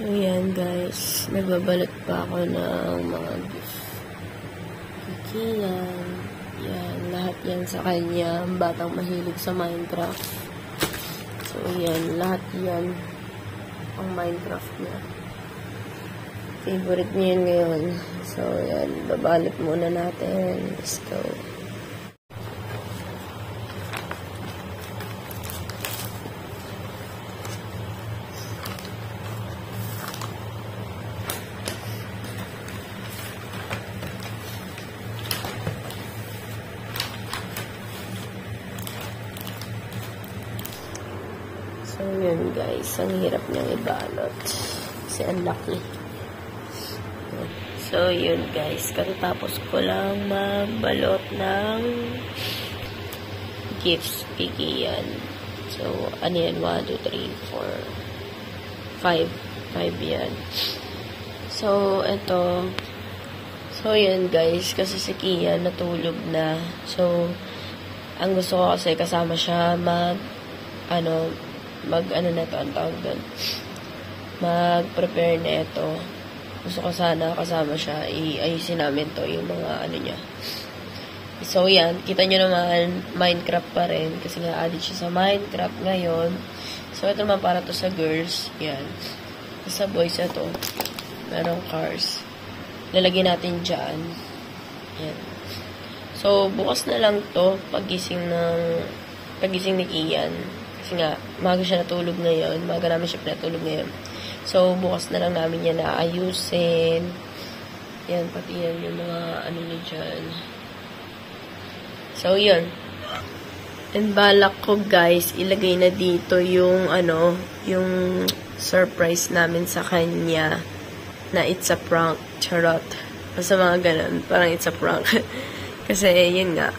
So, yan guys. Nagbabalot pa ako ng mga gift. Kikian. Yan. Lahat yan sa kanya. Ang batang mahilig sa Minecraft. So, yan. Lahat yan. Ang Minecraft niya. Favorite niya yun ngayon. So, yan. Babalot muna natin. Let's go. So, yun guys. Ang hirap niyang ibalot. Kasi ang laki. So, yun guys. Katatapos ko lang magbalot ng gifts. Pigian. So, ano yan? 1, 2, 3, 4, 5. 5 yan. So, ito. So, yun guys. Kasi si Kian natulog na. So, ang gusto ko kasi kasama siya mag-prepare na ito. Gusto ko sana kasama siya, iayusin namin to, yung mga niya. So, yan. Kita nyo naman, Minecraft pa rin. Kasi nga, added siya sa Minecraft ngayon. So, ito naman para to sa girls. Yan. Sa boys, ito. Merong cars. Lalagyan natin dyan. Yan. So, bukas na lang to, pagising ni Ian. Kasi nga, maga siya natulog ngayon. Maga namin siya natulog ngayon. So, bukas na lang namin yan naayusin. Yan, pati yan yung mga niya dyan. So, yun. And balak ko, guys, ilagay na dito yung, yung surprise namin sa kanya na it's a prank. Charot. Basta mga ganun. Parang it's a prank. Kasi, yun nga.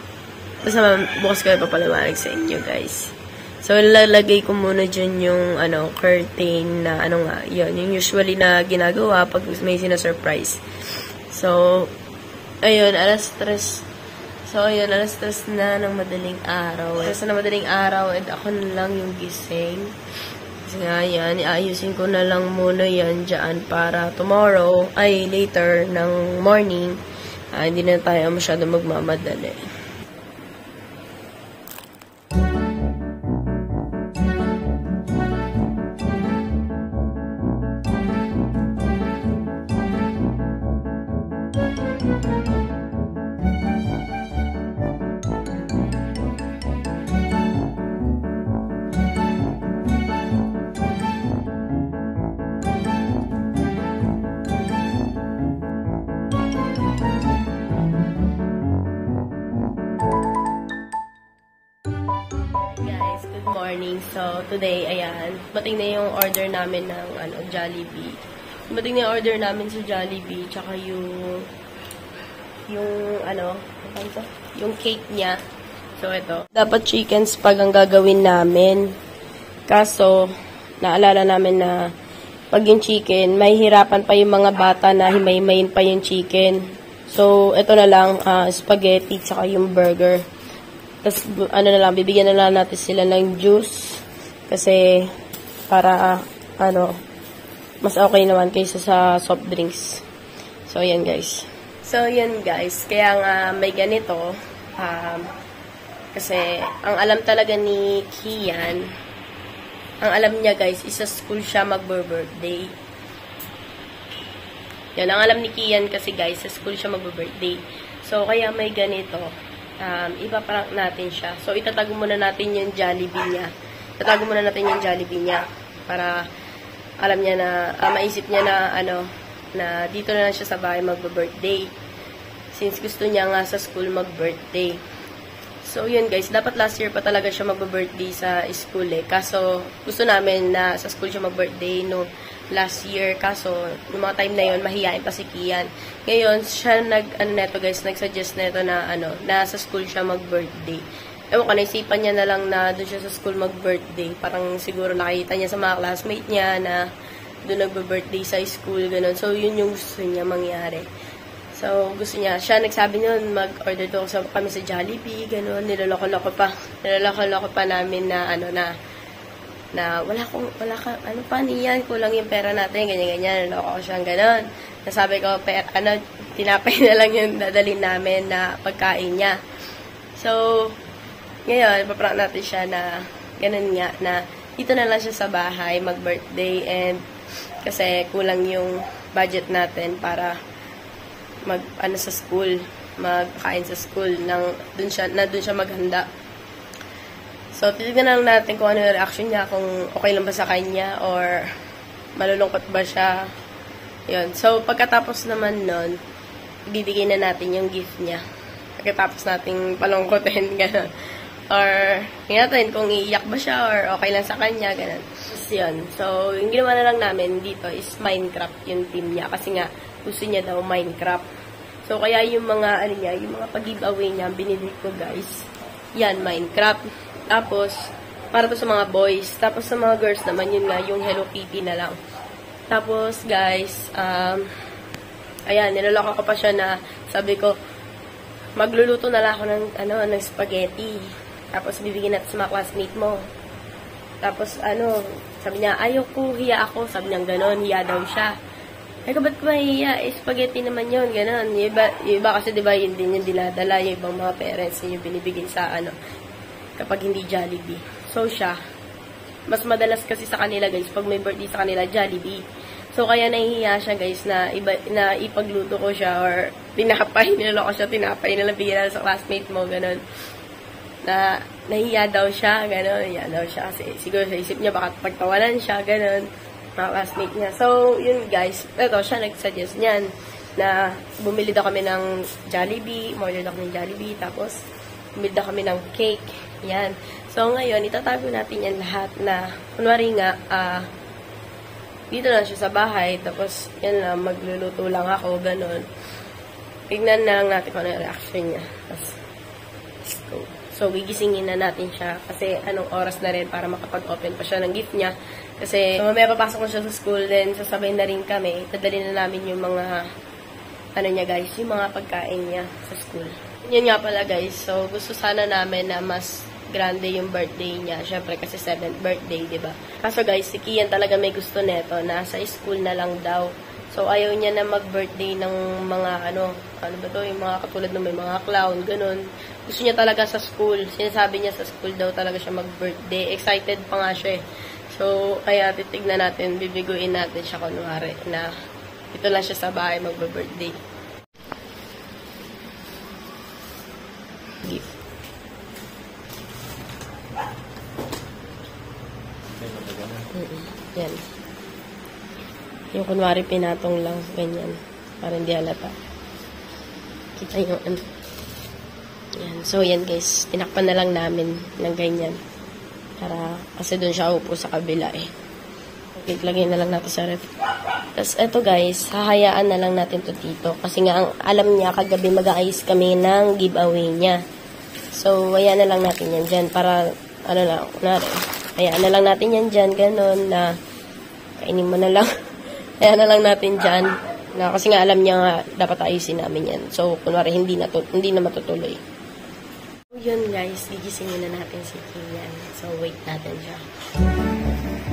Basta bukas ko ipapaliwanag sa inyo, guys. So, lalagay ko muna dyan yung, curtain na, yun, yung usually na ginagawa pag may sinasurprise. So, ayun, alas 3. So, ayun, alas 3 na ng madaling araw. Kasi na madaling araw, and ako na lang yung gising. Kasi nga, yan, iayusin ko na lang muna yan dyan para tomorrow, later ng morning, hindi na tayo masyado magmamadali. So, today, ayan, bating na yung order namin ng, Jollibee. Bating na yung order namin sa Jollibee, tsaka yung cake niya. So, ito. Dapat chicken spag ang gagawin namin. Kaso, naalala namin na pag yung chicken, may hirapan pa yung mga bata na himay-himayin pa yung chicken. So, ito na lang, spaghetti, tsaka yung burger. Tapos, bibigyan na lang natin sila ng juice. Kasi, para, mas okay naman kaysa sa soft drinks. So, yan guys. So, yan guys. Kaya nga, may ganito. Kasi, ang alam talaga ni Kian, ang alam niya guys, isa school siya mag-birthday. Yan, ang alam ni Kian kasi guys, sa school siya mag-birthday. So, kaya may ganito. Ipaprank natin siya. So, itatago muna natin yung Jollibee niya. Tatago muna natin yung Jollibee niya. Para alam niya na, maisip niya na, na dito na lang siya sa bahay mag-birthday. Since gusto niya nga sa school mag-birthday. So, yun guys. Dapat last year pa talaga siya mag-birthday sa school Kaso, gusto namin na sa school siya mag-birthday no last year. Kaso, yung mga time na yun, mahihain pa si Kian. Ngayon, siya nag-suggest na ito na, na sa school siya mag-birthday. Ewan ko, naisipan niya na lang na doon siya sa school mag-birthday. Parang siguro nakita niya sa mga classmate niya na doon nagbe-birthday sa school, ganun. So, yun yung gusto niya mangyari. So, gusto niya, siya nagsabi noon, mag-order daw kami sa Jollibee, ganun. Niloloko-loko pa namin na, na wala ka, ano pa niyan, kulang yung pera natin, ganyan-ganyan, naloko ko siyang ganon. Nasabi ko, tinapay na lang yung dadalhin namin na pagkain niya. So, ngayon, paprank natin siya na ganun nga, na dito na lang siya sa bahay, mag-birthday, and kasi kulang yung budget natin para sa school, magkain sa school, dun siya maghanda. So, titignan lang natin kung ano yung reaction niya, kung okay lang ba sa kanya, or malulungkot ba siya. Yun. So, pagkatapos naman nun, ibibigay na natin yung gift niya. Pagkatapos nating palungkotin, gano'n. Or, tingnan natin kung iiyak ba siya, or okay lang sa kanya, gano'n. So, yun. So, yung ginawa na lang namin dito is Minecraft yung team niya. Kasi nga, gusto niya daw Minecraft. So, kaya yung mga, yung mga pag-giveaway niya, binili ko, guys. Yan, Minecraft. Tapos, para to sa mga boys. Tapos, sa mga girls naman, yun nga, yung Hello Kitty na lang. Tapos, guys, ayan, niloloko ko pa siya na, sabi ko, magluluto na lang ako ng spaghetti. Tapos, bibigyan natin sa mga classmate mo. Tapos, sabi niya, ayaw ko, hiya ako. Sabi niya, gano'n, hiya daw siya. Ay, ba't ko mahihiya? Spaghetti naman yun, gano'n. Yung iba kasi, diba, yun din yung dinadala, yung ibang mga parents, yung binibigay sa, kapag hindi Jollibee. So, siya, mas madalas kasi sa kanila, guys, pag may birthday sa kanila, Jollibee. So, kaya nahihiya siya, guys, na ipagluto ko siya, or tinapay, niloloko siya, tinapay, nilabira sa classmate mo, gano'n. Na, nahihiya daw siya, gano'n, nahihiya daw siya, kasi siguro sa isip niya, baka pagtawanan siya, gano'n, mga classmate niya. So, yun, guys, ito, siya nag-suggest niyan, na bumili daw kami ng Jollibee, order daw kami ng Jollibee, tapos, bumili daw kami ng cake. Yan. So, ngayon, itatago natin yan lahat na, kunwari nga, dito lang siya sa bahay, tapos, yan lang, magluluto lang ako, ganun. Tignan na lang natin kung ano yung reaction niya. Tapos, let's go. So, gigisingin na natin siya, kasi anong oras na rin para makapag-open pa siya ng gift niya. Kasi, so, mamaya papasok ko siya sa school, then sasabay na rin kami, dadali na namin yung mga, niya guys, yung mga pagkain niya sa school. Yun nga pala guys, so gusto sana namin na mas grande yung birthday niya. Syempre kasi 7th birthday, diba? Kaso guys, si Kian talaga may gusto neto, nasa school na lang daw. So ayaw niya na mag-birthday ng mga ano ba to, yung mga katulad ng may mga clown, ganun. Gusto niya talaga sa school. Sinasabi niya sa school daw talaga siya mag-birthday. Excited pa nga siya eh. So, kaya titignan natin, bibiguin natin siya kunwari na ito lang siya sa bahay mag-birthday. Gift. Yan. Yung kunwari pinatong lang, ganyan. Para hindi halata. Kita yung ano. Yan. So, yan guys. Tinakpan na lang namin ng ganyan. Kasi doon siya upo sa kabila eh. Okay, lagay na lang natin sa ref. Tapos, eto guys, hahayaan na lang natin to dito. Kasi nga, ang alam niya, kagabi mag-aayos kami ng giveaway niya. So, hayaan na lang natin yan dyan. Para, hayaan na lang natin yan dyan. Ganon na, kainin mo na lang. Hayaan na lang natin dyan. Kasi nga, alam niya nga, dapat ayusin namin yan. So, kunwari, hindi na matutuloy. So, yun guys, gigisingin na natin si Kian. So, wait natin siya.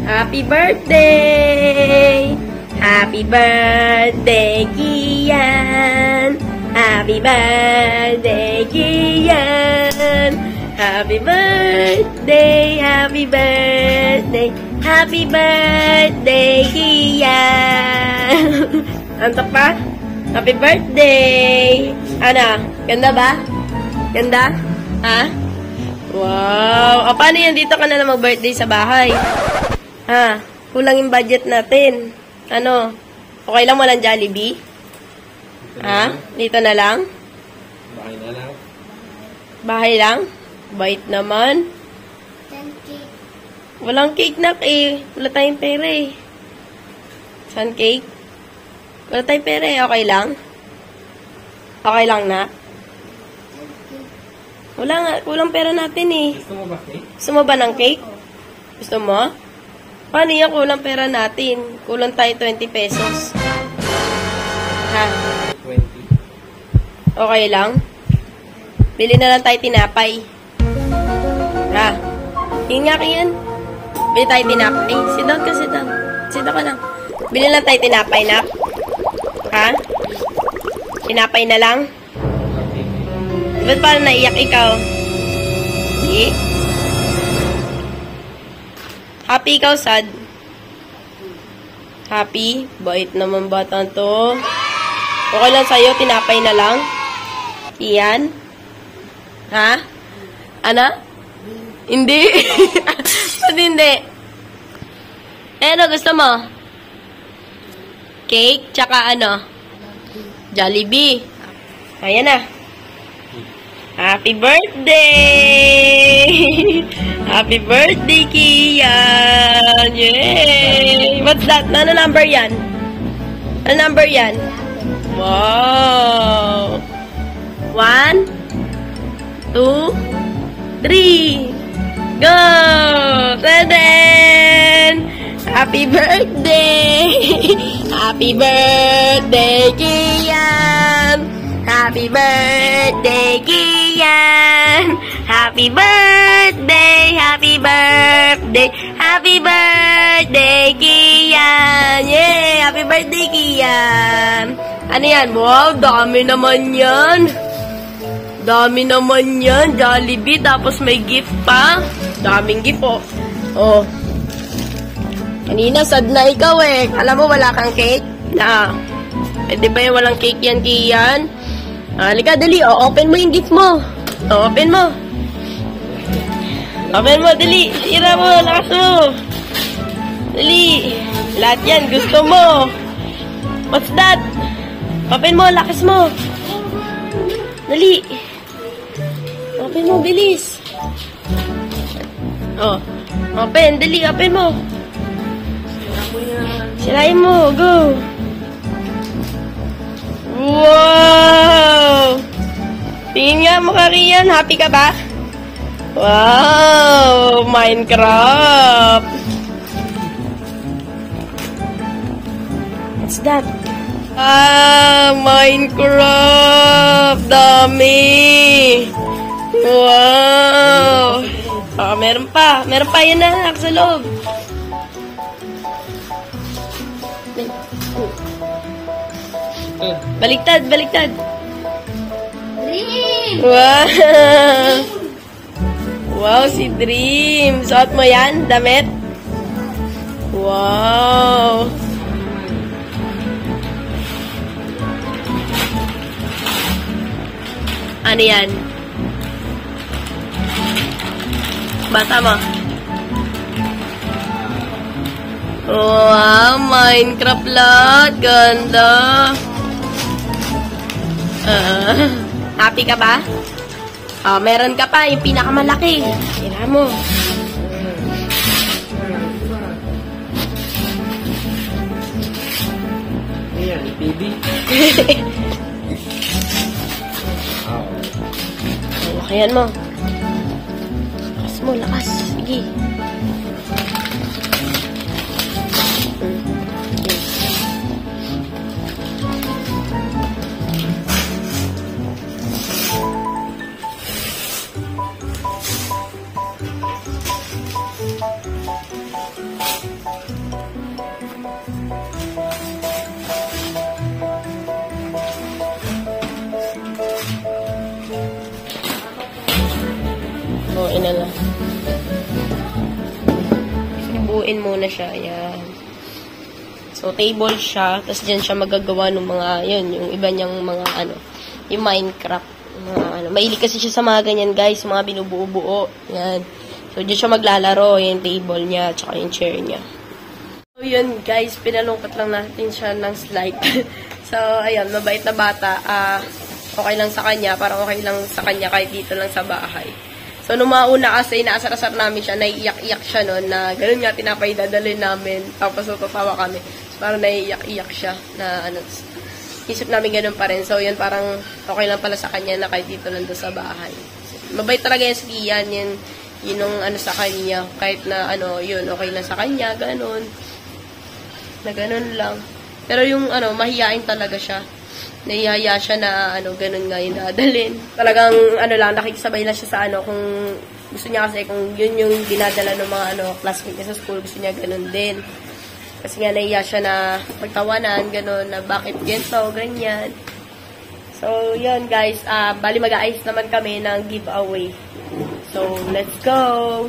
Happy birthday! Happy birthday, Kian! Happy birthday, Kian! Happy birthday, happy birthday, happy birthday, Kian! Antok pa? Happy birthday! Ano? Ganda ba? Ganda? Ha? Wow! O, paano yan? Dito ka na lang mag-birthday sa bahay. Ha? Kulang yung budget natin. Ano? Okay lang walang Jollibee? Ha? Dito na lang? Bahay na lang. Bahay lang? Bait naman. Cake. Walang cake na eh. Wala tayong pera eh. Saan cake? Wala tayong pera eh. Okay lang? Okay lang na? Wala nga. Kulang pera natin eh. Gusto mo ba cake? Gusto mo ba ng cake? Gusto mo? Paano yan? Kulang pera natin. Kulang tayo 20 pesos. Ha? 20. Okay lang? Bili na lang tayo tinapay. Ha? Tingin nga kayan. Bili tayo tinapay. Sit down ka, sit down. Sit down ka lang. Bili lang tayo tinapay, nak. Ha? Tinapay na lang? Ba't parang naiyak ikaw? Di? Happy ikaw, sad? Happy? Bait naman bata to. Okay lang sa'yo, tinapay na lang? Iyan? Ha? Ano? Hindi? Ba't hindi? Eh, ano gusto mo? Cake? Tsaka ano? Jollibee. Ayan na. Happy birthday! Happy birthday, Kian! Yay! What's that? Ano number yan? Ano number yan? Wow! 1, 2, 3. Go! Then, happy birthday! Happy birthday, Kian! Happy birthday, Kian! Happy birthday, happy birthday, happy birthday, Kian! Yay! Happy birthday, Kian! Ano yan? Wow, dami naman yan! Dami naman yan, Jollibee, tapos may gift pa. Daming gift, oh. Oh. Kanina, sad na ikaw eh. Alam mo, wala kang cake? Na. Pwede ba yung walang cake yan, Kian? Halika, dali. Oh, open mo yung gift mo. Oh, open mo. Open mo, dali. Tira mo, lakas mo. Dali. Lahat yan, gusto mo. What's that? Open mo, lakas mo. Dali. Open mo, bilis. Oh. Open, dali, open mo. Sirain mo, go. Wow! Tingin nga mo, Rian. Happy ka ba? Wow! Minecraft! What's that? Minecraft! Dami! Wow! Meron pa. Meron pa yan na, sa loob. Baliktad, baliktad. Dream! Wow! Wow, si Dream. Suot mo yan, damit? Wow! Ano yan? Basa mo. Wow, Minecraft lot. Ganda. Happy ka ba? Oh, meron ka pa, yung pinakamalaki. Tira mo. Ayan, baby. Lakayan mo. Lakas mo, lakas. Sige. Buuin na lang. Buuin muna siya. Ayan. So, table siya. Tapos dyan siya magagawa ng mga, yun, yung iba niyang mga, ano, yung Minecraft. Mga, ano. Mahilig kasi siya sa mga ganyan, guys. Mga binubuo-buo. Ayan. So, dyan siya maglalaro. Yung table niya, tsaka yung chair niya. So, yun, guys. Pinalungkot lang natin siya ng slide. So, ayan, mabait na bata. Okay lang sa kanya. Parang okay lang sa kanya kahit dito lang sa bahay. So, nung mauna kasi, inaasar-asar namin siya, naiiyak-iyak siya noon, na gano'n nga, tinapay dadalhin namin, tapos tatawa kami. So, parang naiiyak-iyak siya, na ano, isip namin gano'n pa rin. So, yun, parang okay lang pala sa kanya na kahit dito lang doon sa bahay. So, mabait talaga yung si Ian, yun yung ano sa kanya, kahit na ano, yun, okay lang sa kanya, gano'n. Na gano'n lang. Pero yung ano, mahihain talaga siya. Nahihaya siya na ano, ganun nga yung dadalhin. Talagang ano lang, nakikisabay lang siya sa ano, kung Gusto niya kasi kung yun yung dinadala ng mga classmate niya sa school, gusto niya ganun din. Kasi nga nahiya siya na pagtawanan, ganun, na bakit ganito, ganyan. So, yun guys, bali mag-aayos naman kami ng giveaway. So, let's go!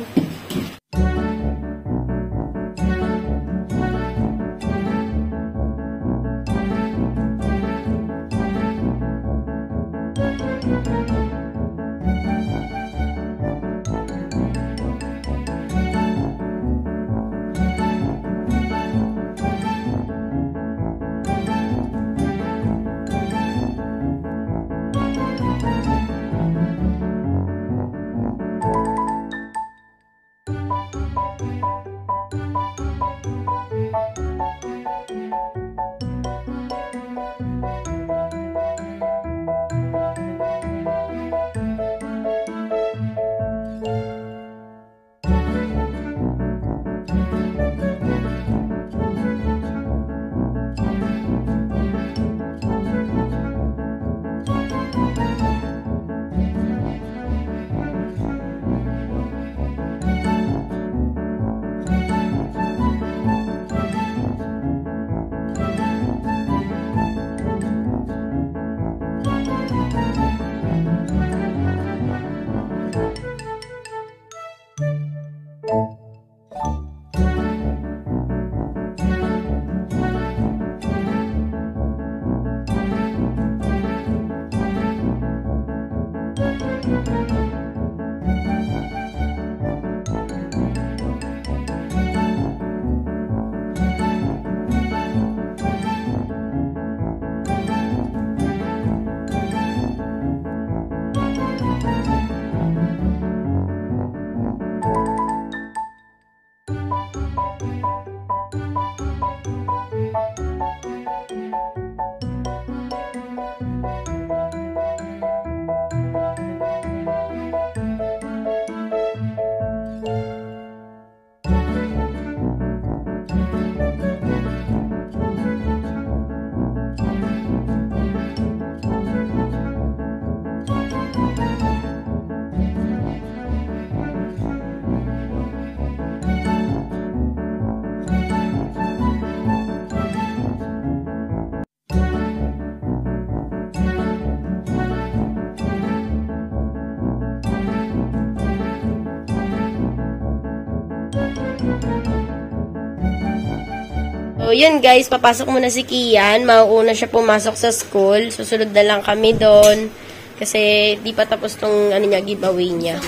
So, yun guys, papasok muna si Kian. Mauuna siya pumasok sa school. Susunod na lang kami doon. Kasi di pa tapos tong giveaway niya.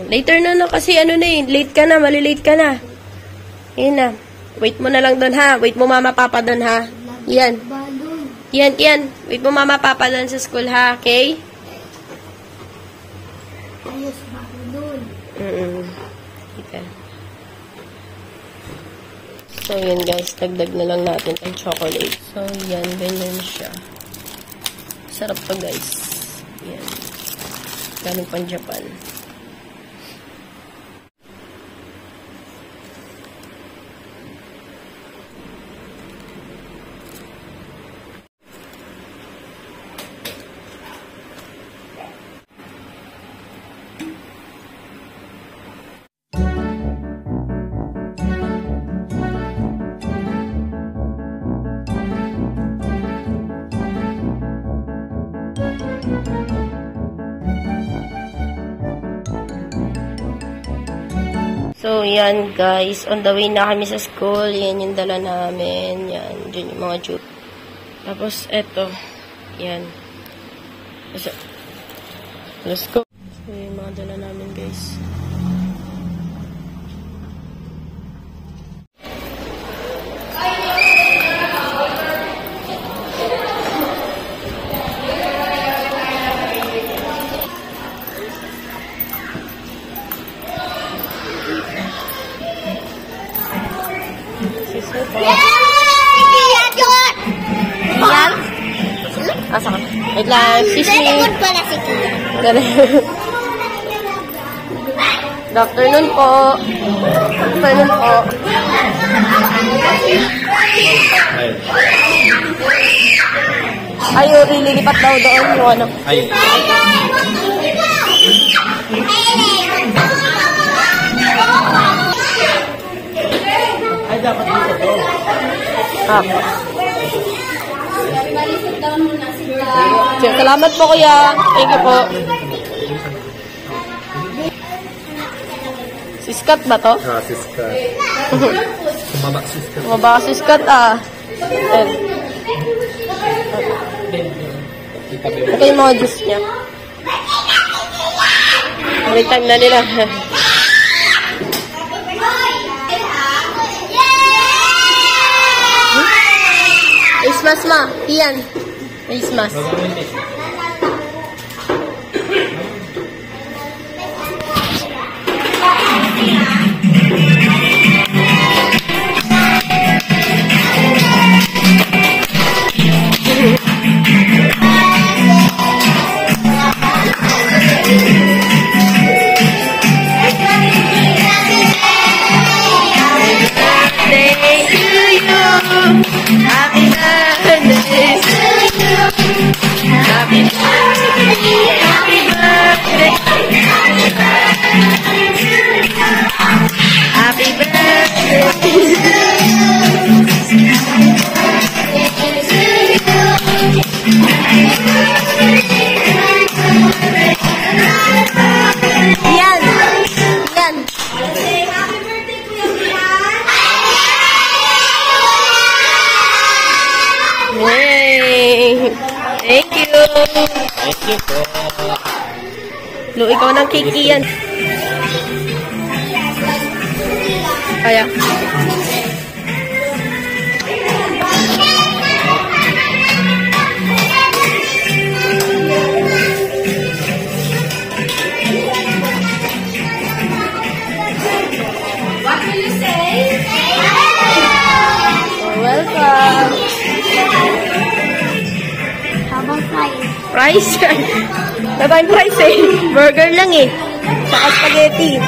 Later na kasi late ka na, malilate ka na. Yan na. Wait mo na lang doon ha. Wait mo mama papa doon ha. Yan. Yan. Wait mo mama papa doon sa school ha, okay? Ayos ba doon? Okay. So, yun guys, dagdag na lang natin ang chocolate. So, yan, ganyan siya. Sarap to guys. Yan. Galing pang Japan. So, yan guys. On the way na kami sa school. Yan yung dala namin. Yan. Diyan yung mga juke. Tapos, eto. Yan. Let's go. So, yung mga dala namin guys. Yan? Asa ka? Wait lang. Good pala si Kia. Good afternoon po. Good afternoon po. Ay, lilipat daw doon yung ano. Ay. dapat dito to. Apo. Salamat po, kuya. Thank you po. Siskat ba to? Siskat. Kumaba siskat. Mabaka siskat, ah. Ayan. Ito yung mga juice niya. May time na nila. Christmas, ma. Iyan. Christmas. Thank you. Thank you po. Lo, ikaw ng cake yan. Kaya. What do you say? You're welcome. How about fries? Fries? Wala tayong fries eh. Burger lang eh. Saka spaghetti.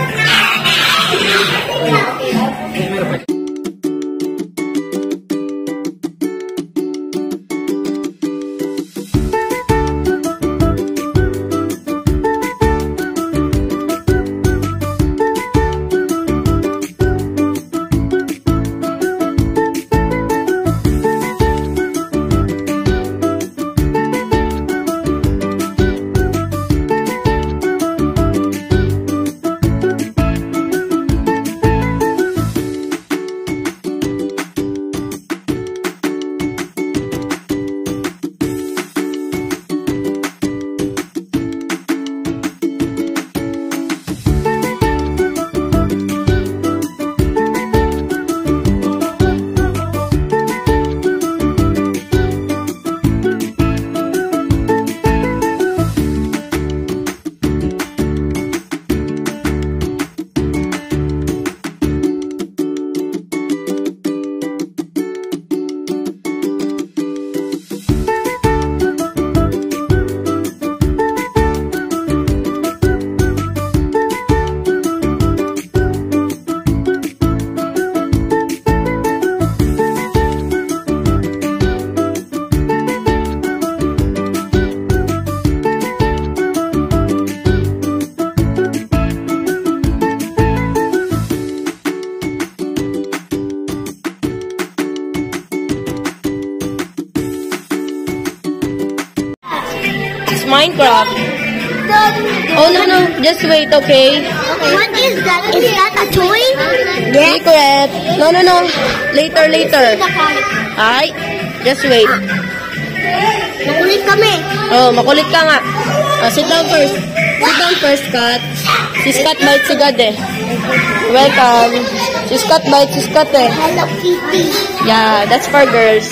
Minecraft. Oh, no. Just wait, okay? What is that? Is that a toy? Secret. No. Later. Ay, just wait. Makulit kami. Oh, makulit ka nga. Sit down first. Sit down first, Kat. Si Scott bites si God eh. Welcome. Si Scott bites si Scott eh. Hello Kitty. Yeah, that's for girls.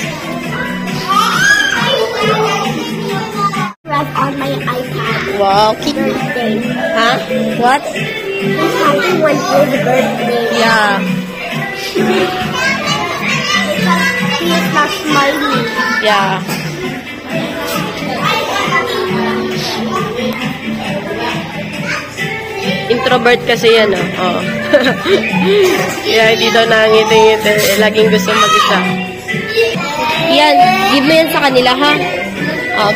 Right on my iPad. Wow, cute. Birthday. Huh? What? There's happy one for the birthday. Yeah. He is not smiling. Yeah. Introvert kasi yan, oh. Oo. Kaya hindi daw nangiti-ngiti. Laging gusto mag-isa. Yan, give mo yan sa kanila, ha? Oh.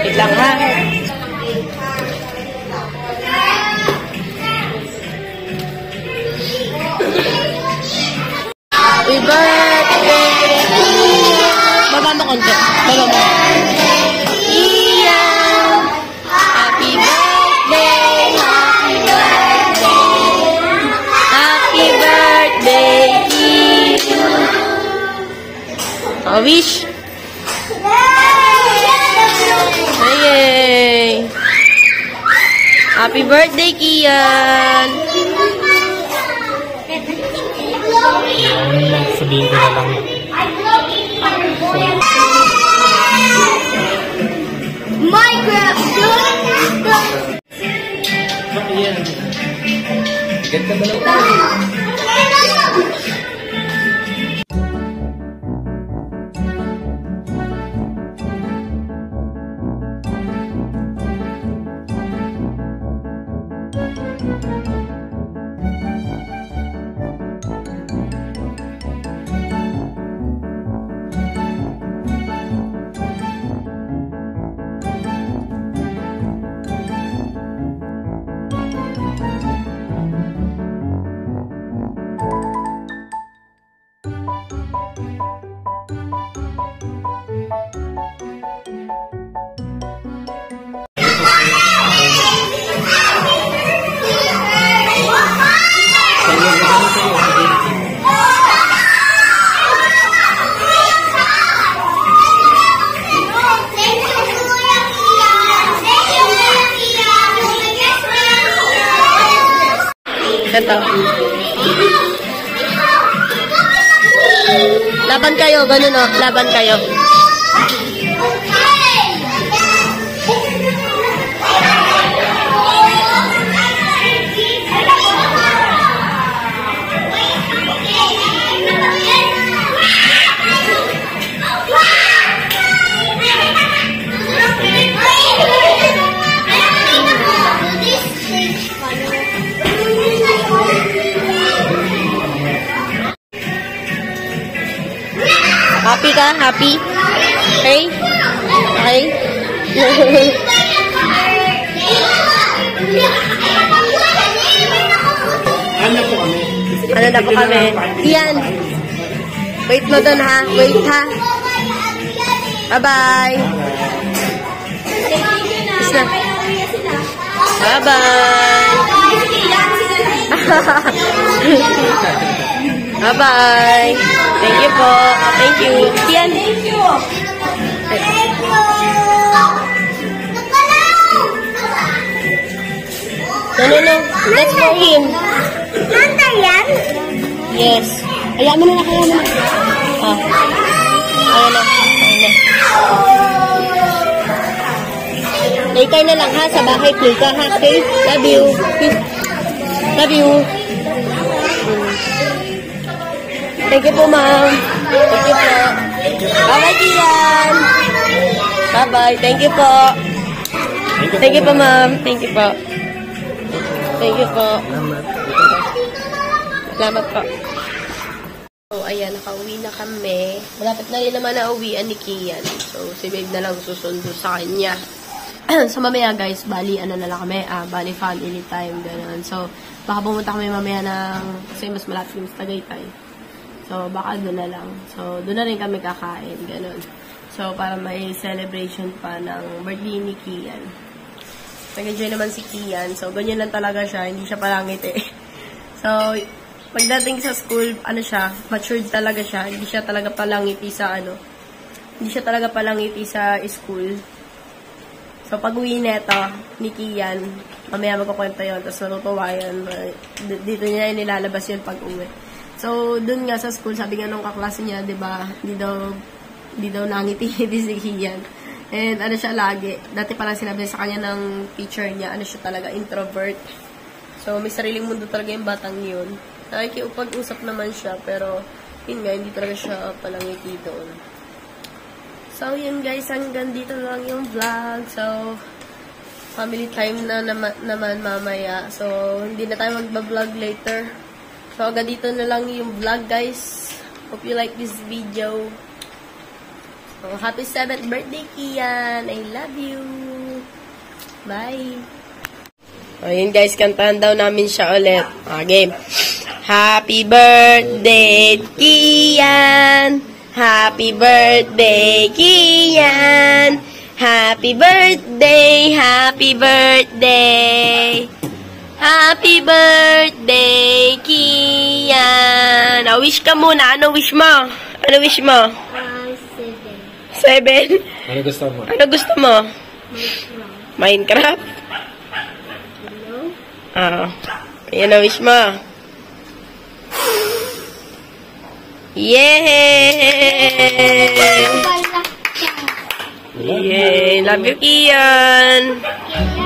Wait lang, ha? Happy birthday, Ian. Baba mo konti. Baba mo. Ian. Happy birthday. Happy birthday. Happy birthday, Ian. Oh, wish. Yay! Happy birthday, Kian! Sabihin ko na lang. Minecraft. Iyan. Ganda ba lang? Ito. Laban kayo, ganun o. Laban kayo. Happy ka? Happy? Okay? Okay? Ano po kami? Ano na po kami? Iyan. Wait mo dun ha. Wait ha. Bye-bye. Kiss na. Bye-bye. Bye-bye. Thank you po. Thank you. Iyan. Thank you. No. That's for him. Handa yan? Yes. Kaya mo na. Ayun na. Play kayo na lang ha. Sa bahay, play ka ha. Okay? Love you. Love you. Thank you po, ma'am. Thank you po. Bye-bye, Kian. Bye-bye. Thank you po. Thank you po, ma'am. Thank you po. Thank you po. Salamat po. So, ayan, nakauwi na kami. Malapit na rin naman na uwian ni Kian. So, si Babe na lang susundo sa kanya. So, mamaya guys, bali, ano na lang kami, bali family time, gano'n. So, baka pumunta kami mamaya kasi mas malapit yung Tagaytay. So, baka doon na lang. So, doon na rin kami kakain, gano'n. So, para may celebration pa ng birthday ni Kian. Nag-enjoy naman si Kian. So, ganyan lang talaga siya. Hindi siya palangit eh. So, pagdating sa school, ano siya, matured talaga siya. Hindi siya talaga palangiti sa hindi siya talaga palangiti sa school. So, pag-uwi neto ni Kian, mamaya magkukwento yun, tapos matutuwa yun. Dito niya nilalabas yun pag-uwi. So, dun nga sa school, sabi nga nung kaklase niya, diba, hindi daw nangiti-ngiti si Kian. And ano siya lagi, dati parang sinabi sa kanya ng teacher niya, ano siya talaga, introvert. So, may sariling mundo talaga yung batang yun. Nakikipag-usap naman siya, pero yun nga, hindi talaga siya palangiti doon. So, yun guys, hanggang dito lang yung vlog. So, family time na naman mamaya. So, hindi na tayo magba-vlog later. So, hanggang dito na lang yung vlog guys. Hope you like this video. So, happy 7th birthday, Kian! I love you! Bye! Ayun guys, kantahan daw namin siya ulit. Game! Happy birthday, Kian! Happy birthday, Kian! Happy birthday, happy birthday! Happy birthday, Kian! Wish ka muna. Ano wish mo? Ano wish mo? 7. 7? Ano gusto mo? Ano gusto mo? Minecraft? Hello? Ayan na wish mo. Yay! Yay! Love you, Kian! Kaya